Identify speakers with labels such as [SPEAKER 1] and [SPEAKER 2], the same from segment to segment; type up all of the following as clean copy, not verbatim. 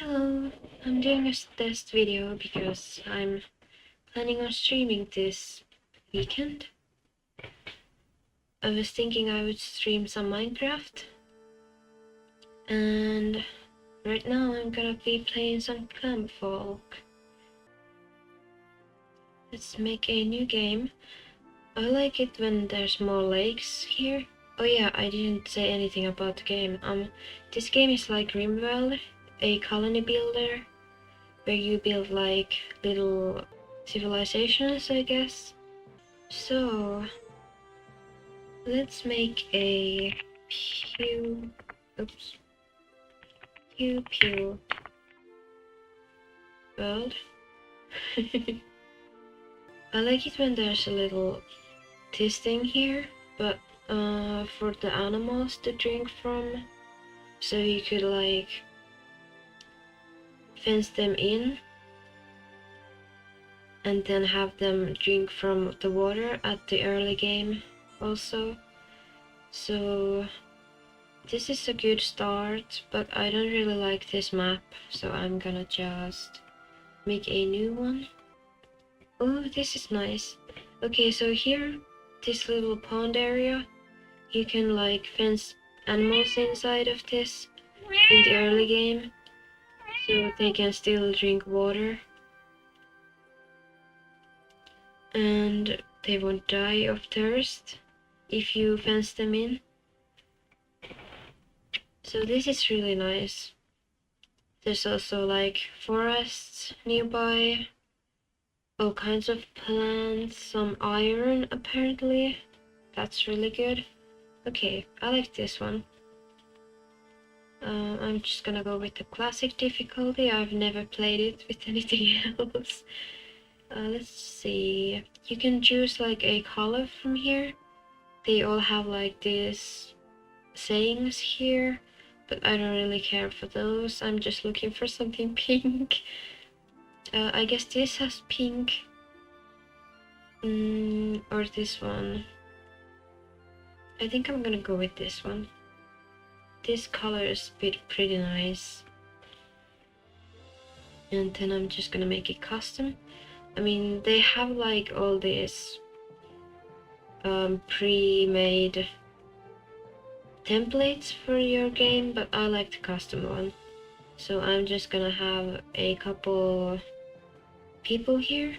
[SPEAKER 1] Hello, I'm doing a test video because I'm planning on streaming this weekend. I was thinking I would stream some Minecraft, and right now I'm gonna be playing some Clanfolk. Let's make a new game. I like it when there's more lakes here. Oh yeah, I didn't say anything about the game. This game is like Rimworld, a colony builder, where you build like little civilizations, I guess. So let's make a pew pew world. I like it when there's a little Tysm here, but for the animals to drink from, so you could like fence them in and then have them drink from the water at the early game also. So this is a good start, but I don't really like this map, so I'm gonna just make a new one. Oh, this is nice. Okay, so here, this little pond area, you can like fence animals inside of this in the early game, so they can still drink water. And they won't die of thirst if you fence them in. So this is really nice. There's also like forests nearby, all kinds of plants, some iron apparently. That's really good. Okay, I like this one. I'm just gonna go with the classic difficulty. I've never played it with anything else. Let's see. You can choose like a color from here. They all have like these sayings here, but I don't really care for those. I'm just looking for something pink. I guess this has pink. Or this one. I think I'm gonna go with this one. This color is pretty nice. And then I'm just gonna make it custom. I mean, they have like all these pre-made templates for your game, but I like the custom one. So I'm just gonna have a couple people here,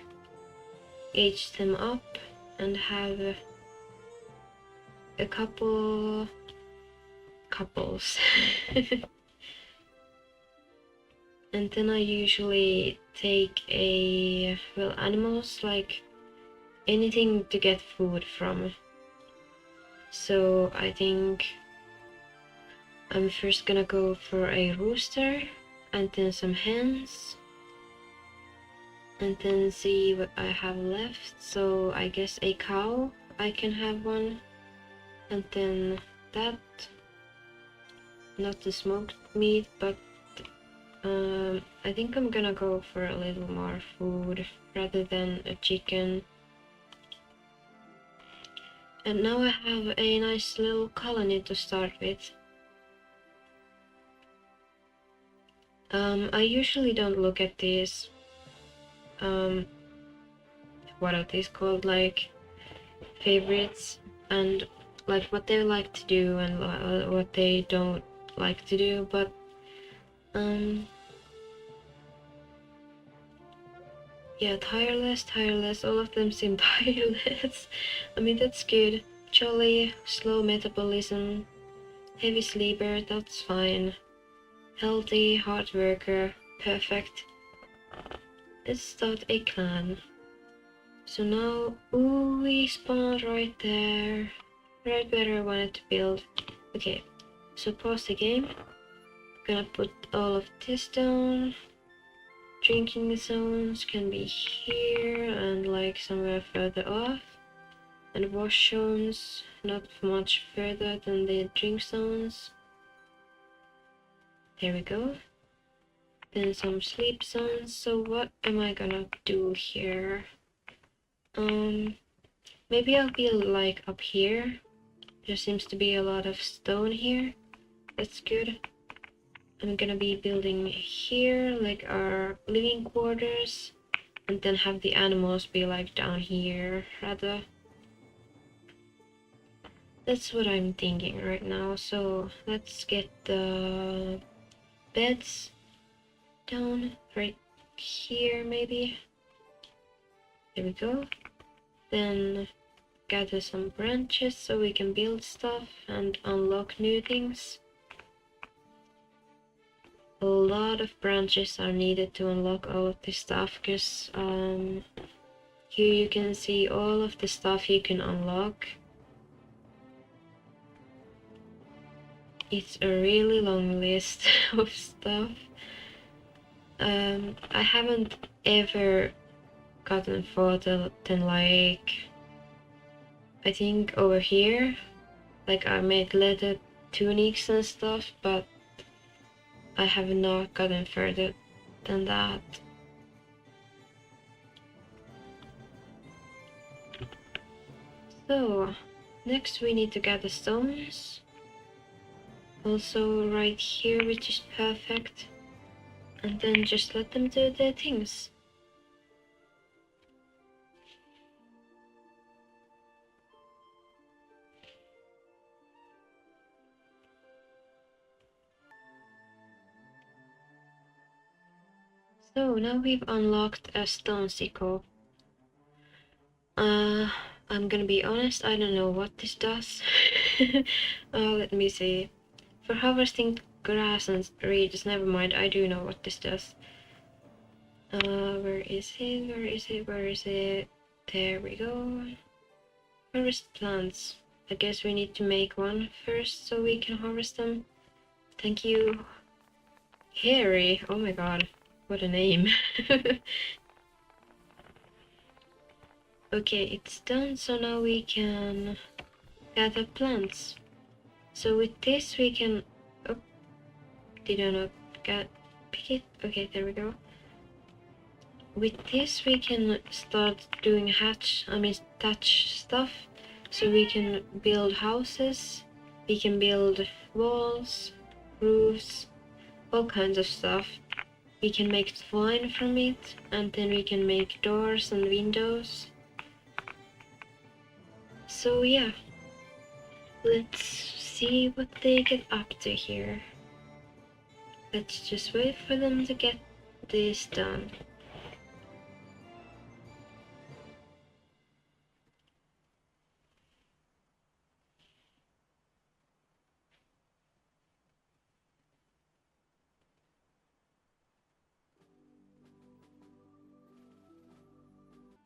[SPEAKER 1] age them up, and have a couple couples. And then I usually take animals, like anything to get food from. So I think I'm first gonna go for a rooster, and then some hens, and then see what I have left. So I guess a cow, I can have one, and then that, not the smoked meat, but I think I'm gonna go for a little more food rather than a chicken. And now I have a nice little colony to start with. I usually don't look at these, what are these called, like favorites, and like what they like to do and what they don't like to do, but yeah, tireless, all of them seem tireless. I mean, that's good. Jolly, slow metabolism, heavy sleeper, that's fine. Healthy, hard worker, perfect. Let's start a clan. So now, ooh, we spawned right there. Right where I wanted to build. Okay, so pause the game. Gonna put all of this down. Drinking zones can be here and like somewhere further off. And wash zones not much further than the drink zones. There we go. Then some sleep zones. So what am I gonna do here? Maybe I'll be like up here. There seems to be a lot of stone here. That's good. I'm gonna be building here like our living quarters, and then have the animals be like down here rather. That's what I'm thinking right now. So let's get the beds down right here maybe. There we go. Then gather some branches so we can build stuff and unlock new things. A lot of branches are needed to unlock all of this stuff, because here you can see all of the stuff you can unlock. It's a really long list of stuff. I haven't ever gotten further than like, I think over here, like I made leather tunics and stuff, but I have not gotten further than that. So, next we need to gather stones. Also right here, which is perfect. And then just let them do their things. So now we've unlocked a stone sickle. I'm gonna be honest, I don't know what this does. Let me see. For harvesting grass and reeds, never mind, I do know what this does. Where is it? Where is it? Where is it? There we go. Harvest plants. I guess we need to make one first so we can harvest them. Thank you. Harry. Oh my god. What a name. Okay, it's done, so now we can gather plants. So with this we can... Oh, did I not pick it? Okay, there we go. With this we can start doing thatch stuff. So we can build houses, we can build walls, roofs, all kinds of stuff. We can make twine from it, and then we can make doors and windows. So yeah, let's see what they get up to here. Let's just wait for them to get this done.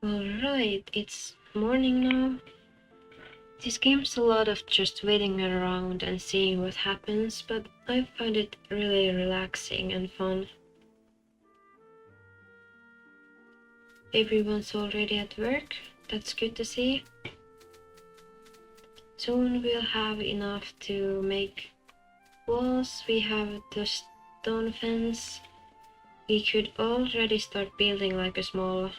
[SPEAKER 1] Alright, it's morning now. This game's a lot of just waiting around and seeing what happens, but I find it really relaxing and fun. Everyone's already at work, that's good to see. Soon we'll have enough to make walls, we have the stone fence. We could already start building like a small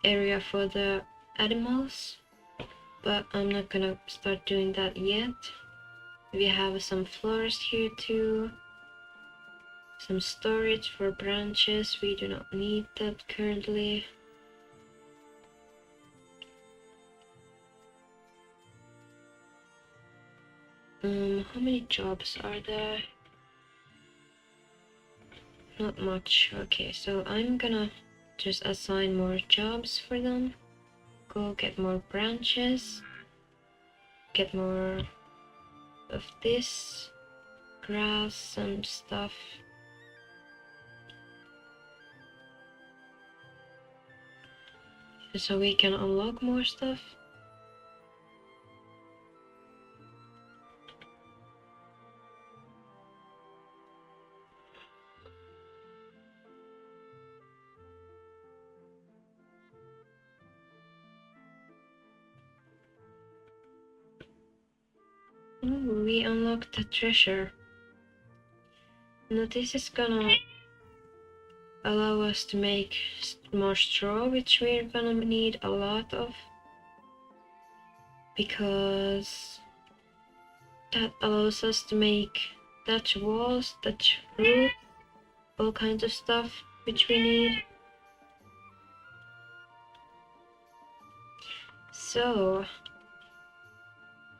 [SPEAKER 1] area for the animals, but I'm not gonna start doing that yet. We have some floors here too, some storage for branches, we do not need that currently. How many jobs are there? Not much. Okay, so I'm gonna just assign more jobs for them. Go get more branches, get more of this grass and stuff. So we can unlock more stuff. Ooh, we unlocked the treasure. Now this is gonna allow us to make more straw, which we're gonna need a lot of, because that allows us to make Thatch walls, thatch roof, all kinds of stuff which we need. So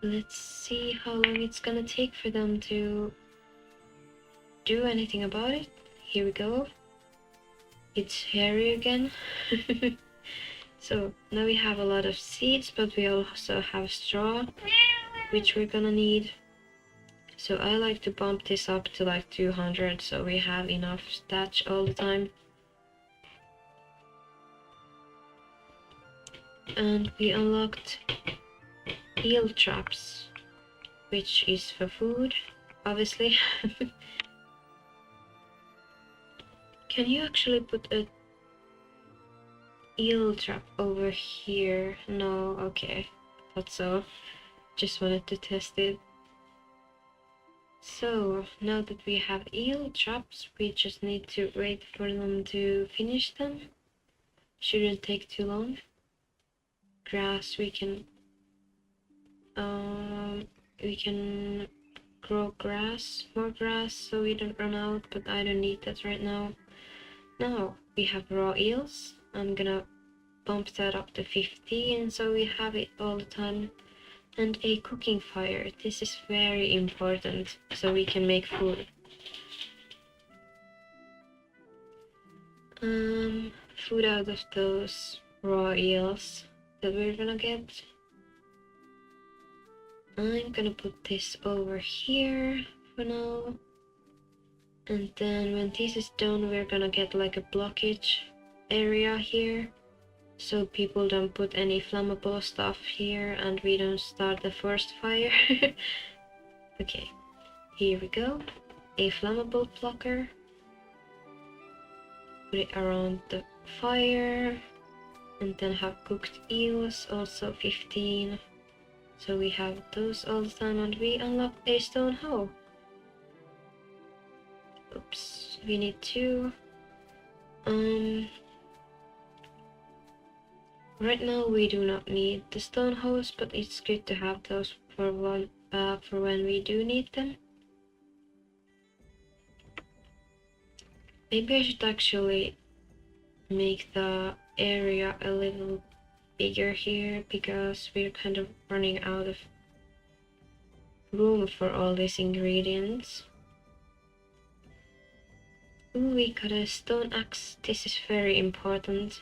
[SPEAKER 1] let's see how long it's gonna take for them to do anything about it. Here we go. It's hairy again. So now we have a lot of seeds, but we also have straw, which we're gonna need. So I like to bump this up to like 200 so we have enough thatch all the time. And we unlocked eel traps, which is for food, obviously. Can you actually put a eel trap over here? No, okay. Thought so. Just wanted to test it. So, now that we have eel traps, we just need to wait for them to finish them. Shouldn't take too long. Grass, we can grow grass, more grass, so we don't run out, but I don't need that right now. Now, we have raw eels. I'm gonna bump that up to 15, so we have it all the time. And a cooking fire. This is very important, so we can make food. Food out of those raw eels that we're gonna get. I'm gonna put this over here for now. And then when this is done, we're gonna get like a blockage area here. So people don't put any flammable stuff here and we don't start the first fire. Okay, here we go. A flammable blocker. Put it around the fire. And then have cooked eels, also 15. So we have those all the time and we unlock a stone hoe. Oops, we need 2. Right now we do not need the stone hoes, but it's good to have those for when we do need them. Maybe I should actually make the area a little bigger here because we're kind of running out of room for all these ingredients. Ooh, we got a stone axe. This is very important.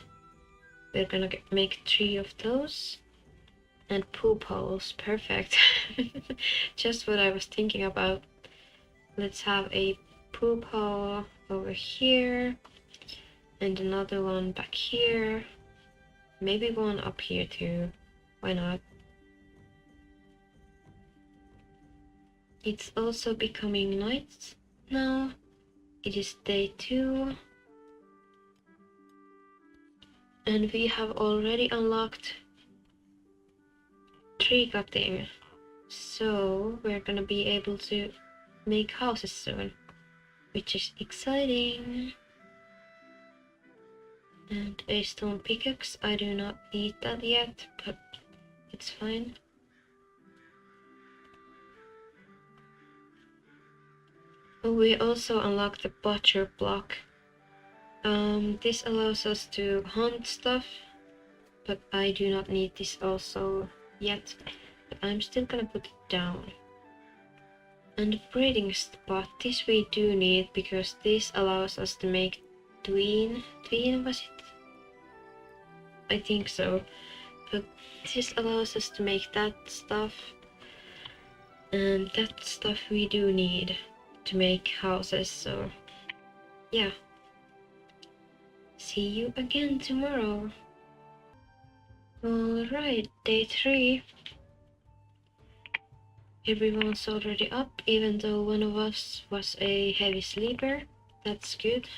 [SPEAKER 1] We're gonna make 3 of those. And poop holes, perfect. Just what I was thinking about. Let's have a poop hole over here. And another one back here. Maybe one up here too. Why not? It's also becoming night now. It is day 2. And we have already unlocked tree cutting. So we're gonna be able to make houses soon, which is exciting. And a stone pickaxe. I do not need that yet, but it's fine. Oh, we also unlocked the butcher block. This allows us to hunt stuff, but I do not need this also yet. But I'm still gonna put it down. And the breeding spot, this we do need because this allows us to make tween was it? I think so. But this allows us to make that stuff. And that stuff we do need to make houses, so yeah. See you again tomorrow. Alright, day 3. Everyone's already up, even though one of us was a heavy sleeper. That's good.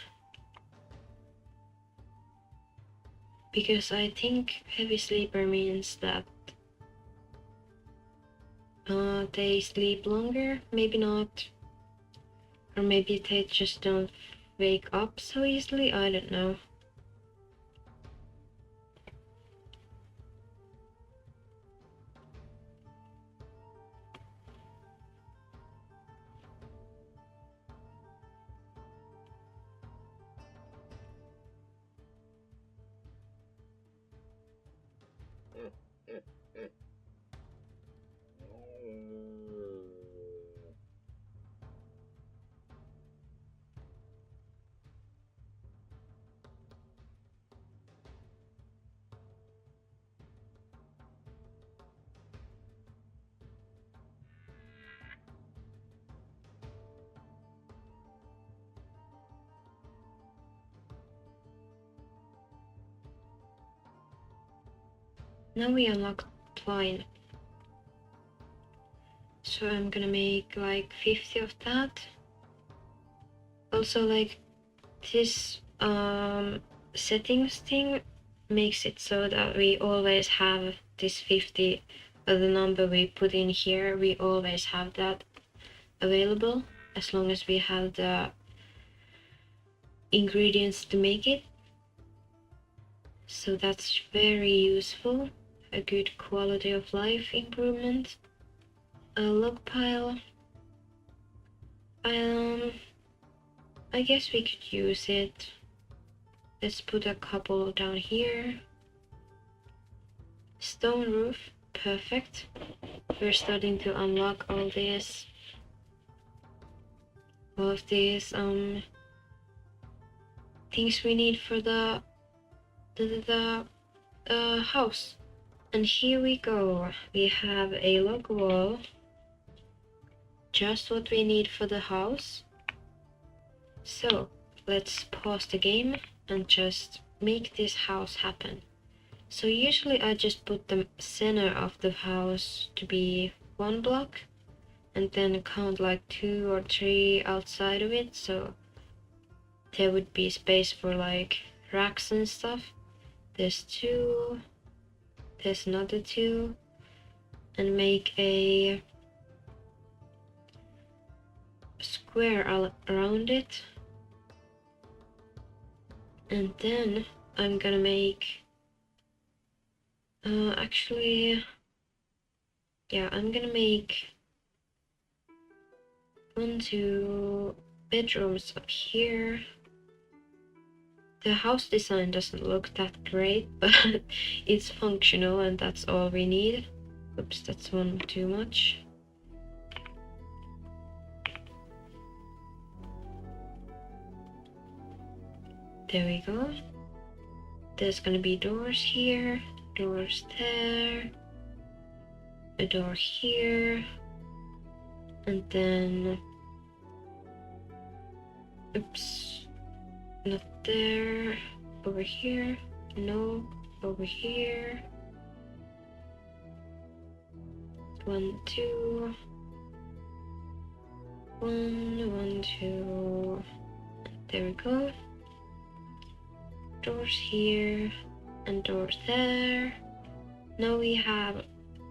[SPEAKER 1] Because I think heavy sleeper means that they sleep longer, maybe not. Or maybe they just don't wake up so easily, I don't know. Now we unlocked twine. So I'm gonna make like 50 of that. Also, like this settings thing makes it so that we always have this 50, the number we put in here, we always have that available as long as we have the ingredients to make it. So that's very useful, a good quality of life improvement. A log pile. I guess we could use it. Let's put a couple down here. Stone roof, perfect. We're starting to unlock all this. All of these things we need for the house. And here we go. We have a log wall. Just what we need for the house. So let's pause the game and just make this house happen. So usually I just put the center of the house to be 1 block and then count like 2 or 3 outside of it, so there would be space for like racks and stuff. There's 2, there's another 2, and make a square around it. And then I'm gonna make actually, yeah, I'm gonna make 1, 2 bedrooms up here. The house design doesn't look that great, but it's functional and that's all we need. Oops, that's 1 too much. There we go. There's gonna be doors here, doors there, a door here, and then, oops, not there, over here, no, over here, 1, 2, 1, 1, 2, there we go. Doors here and doors there. Now we have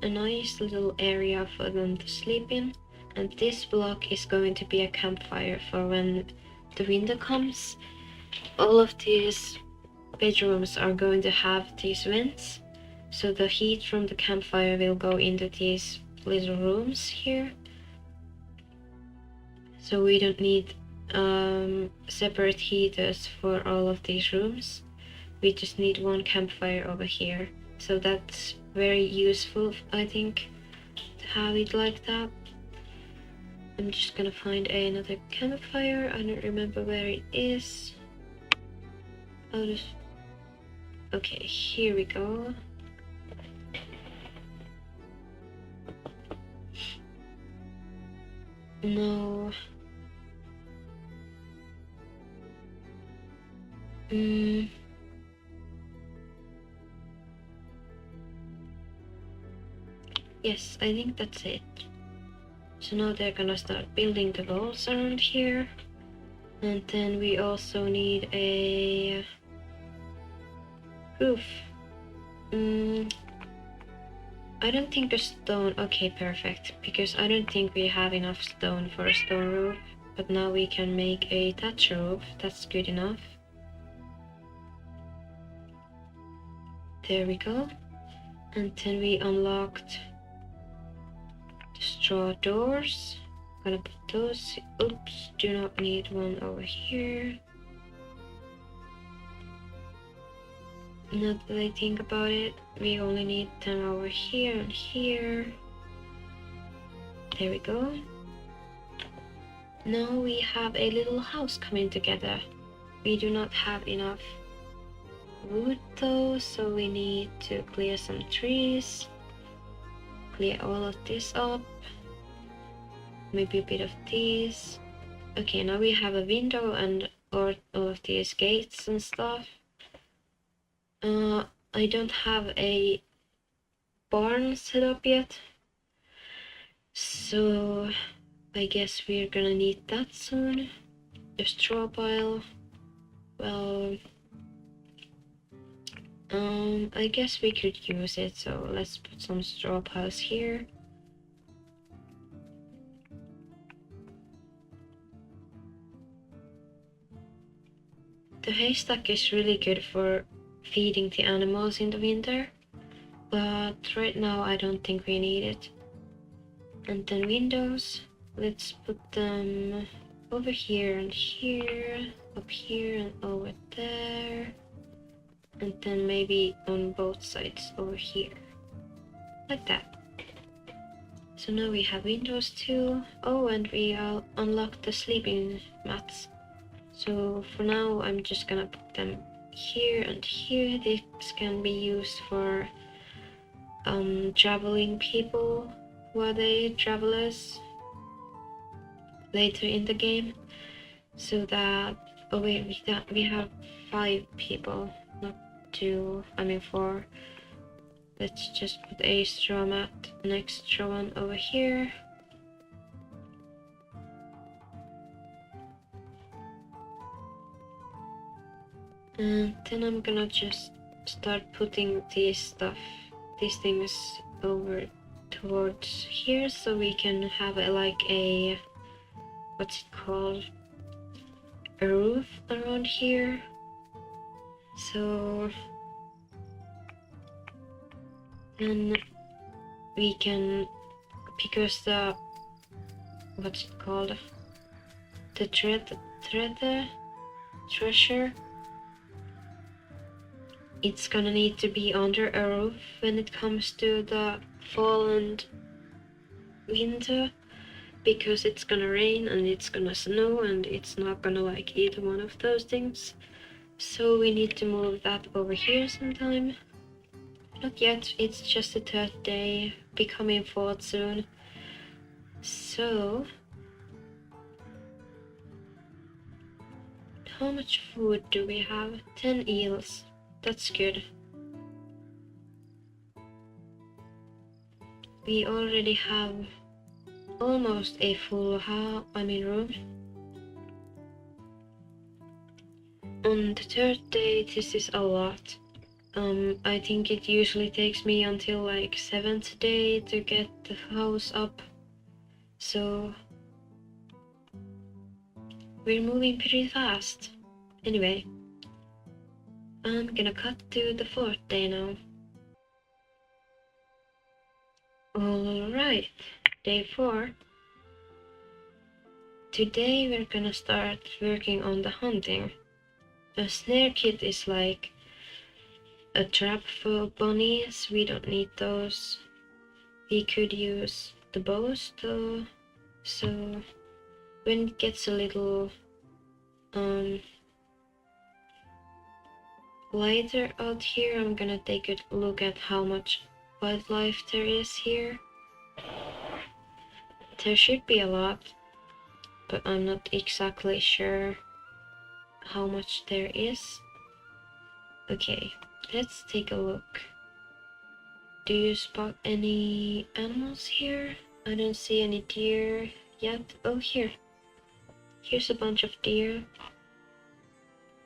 [SPEAKER 1] a nice little area for them to sleep in, and this block is going to be a campfire for when the winter comes. All of these bedrooms are going to have these vents, so the heat from the campfire will go into these little rooms here. So we don't need separate heaters for all of these rooms. We just need 1 campfire over here. So that's very useful, I think, to have it like that. I'm just gonna find another campfire. I don't remember where it is. I'll just... Okay, here we go. No. Yes, I think that's it. So now they're gonna start building the walls around here. And then we also need a roof. I don't think a stone... Okay, perfect. Because I don't think we have enough stone for a stone roof. But now we can make a thatch roof. That's good enough. There we go. And then we unlocked the straw doors. Gonna put those... Oops, do not need 1 over here. Now that I think about it, we only need them over here and here. There we go. Now we have a little house coming together. We do not have enough wood though, so we need to clear some trees. Clear all of this up. Maybe a bit of these. Okay, now we have a window and all of these gates and stuff. I don't have a barn set up yet. So I guess we're gonna need that soon. The straw pile. Well, I guess we could use it, so let's put some straw piles here. The haystack is really good for feeding the animals in the winter, but right now I don't think we need it. And then windows, let's put them over here and here, up here and over there, and then maybe on both sides over here, like that. So now we have windows too. Oh, and we unlocked the sleeping mats. So for now I'm just gonna put them here and here. This can be used for traveling people who are the travelers later in the game. So that, oh wait, we have 5 people, not 2, I mean 4. Let's just put a straw mat, an extra one over here. And then I'm gonna just start putting these things over towards here, so we can have like a, what's it called, a roof around here. So then we can, because the, what's it called, the treasure, it's gonna need to be under a roof when it comes to the fall and winter, because it's gonna rain and it's gonna snow and it's not gonna like either one of those things. So we need to move that over here sometime. Not yet, it's just the 3rd day, becoming 4th soon. So how much food do we have? 10 eels. That's good. We already have almost a full room. On the 3rd day, this is a lot. I think it usually takes me until like 7th day to get the house up. So we're moving pretty fast. Anyway, I'm gonna cut to the 4th day now. Alright, day 4. Today we're gonna start working on the hunting. A snare kit is like a trap for bunnies. We don't need those. We could use the bows though. So when it gets a little lighter out here, I'm gonna take a look at how much wildlife there is here. There should be a lot, but I'm not exactly sure how much there is. Okay, let's take a look. Do you spot any animals here? I don't see any deer yet. Oh, here's a bunch of deer.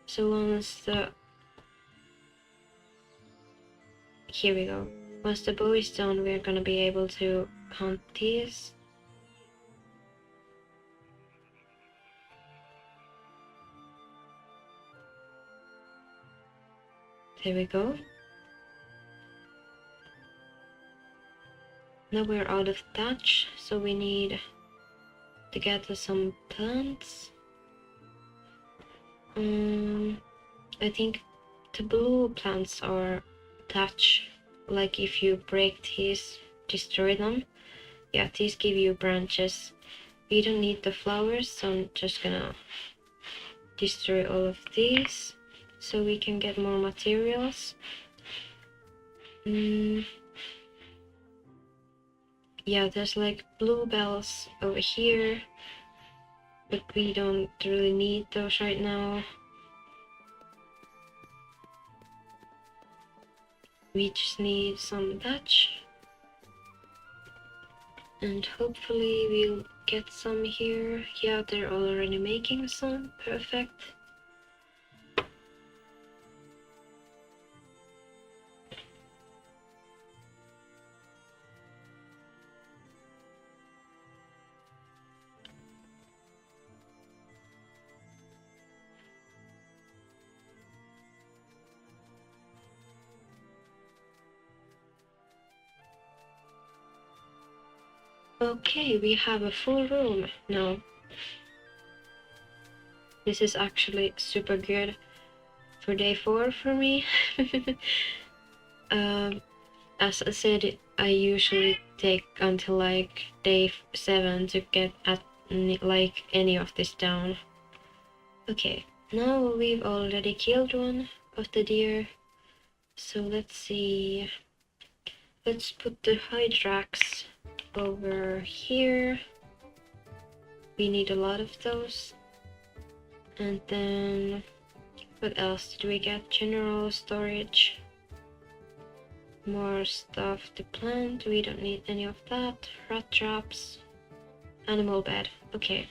[SPEAKER 1] So here we go. Once the bow is done, we're gonna be able to hunt these. There we go. Now we're out of thatch, so we need to gather some plants. I think the blue plants are thatch, like if you break these, destroy them. Yeah, these give you branches. We don't need the flowers, so I'm just gonna destroy all of these so we can get more materials. Yeah, there's like bluebells over here, but we don't really need those right now. We just need some thatch. And hopefully we'll get some here. Yeah, they're already making some. Perfect. Okay, we have a full room now. This is actually super good for day 4 for me. As I said, I usually take until like day 7 to get at like any of this down. Okay, now we've already killed one of the deer. So let's see. Let's put the hydrax over here. We need a lot of those. And then what else did we get? General storage. More stuff to plant. We don't need any of that. Rat traps. Animal bed. Okay.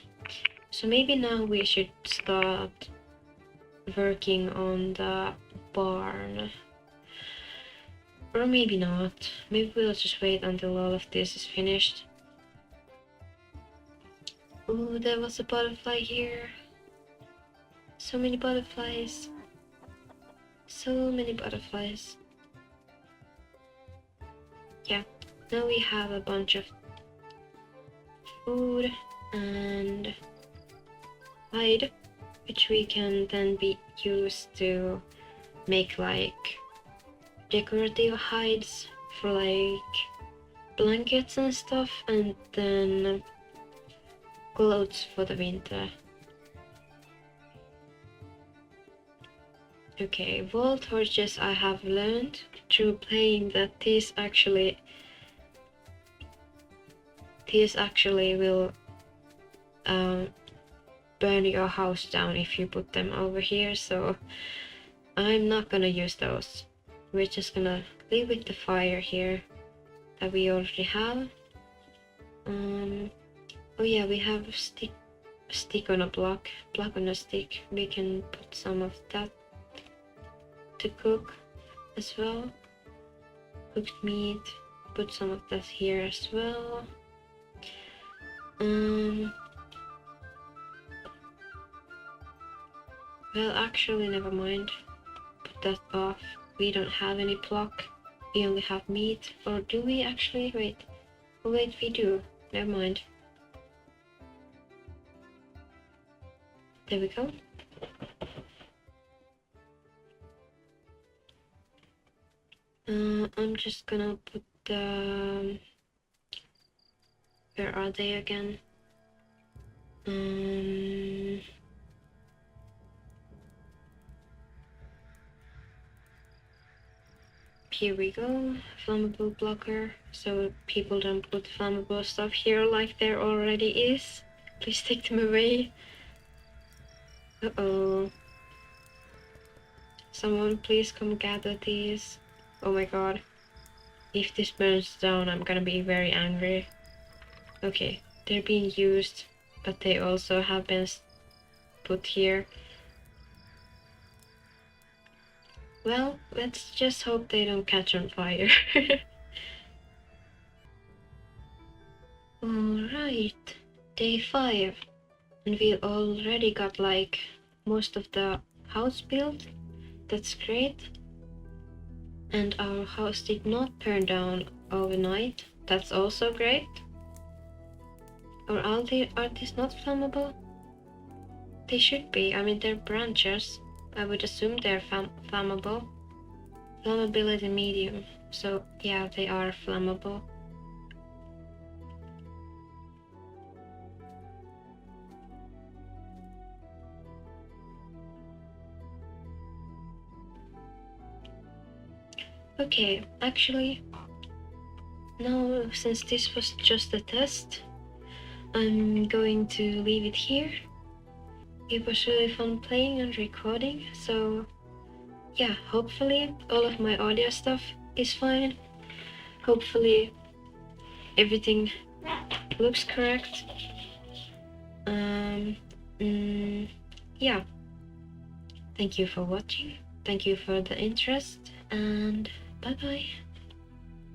[SPEAKER 1] So maybe now we should start working on the barn. Or maybe not. Maybe we'll just wait until all of this is finished. Ooh, there was a butterfly here. So many butterflies. So many butterflies. Yeah, now we have a bunch of food and hide, which we can then be used to make like decorative hides for like blankets and stuff, and then clothes for the winter. Okay, wall torches I have learned through playing that these actually will burn your house down if you put them over here, so I'm not gonna use those. We're just gonna leave with the fire here that we already have. Oh yeah, we have a stick on a block on a stick. We can put some of that to cook as well. Cooked meat, put some of that here as well. Well, actually, never mind. Put that off. We don't have any block. We only have meat. Or do we actually? Wait. Oh, wait, we do. Never mind. There we go. I'm just gonna put the... Where are they again? Here we go. Flammable blocker. So people don't put flammable stuff here like there already is. Please take them away. Uh-oh. Someone please come gather these. Oh my god. If this burns down, I'm gonna be very angry. Okay, they're being used, but they also have been put here. Well, let's just hope they don't catch on fire. Alright, day 5. And we already got like most of the house built. That's great. And our house did not burn down overnight. That's also great. Or are these not flammable? They should be. I mean, they're branches. I would assume they're flammable. Flammability medium. So yeah, they are flammable. Okay, actually, now since this was just a test, I'm going to leave it here. It was really fun playing and recording, so yeah, hopefully all of my audio stuff is fine. Hopefully everything that looks correct. Yeah. Thank you for watching. Thank you for the interest, and bye bye.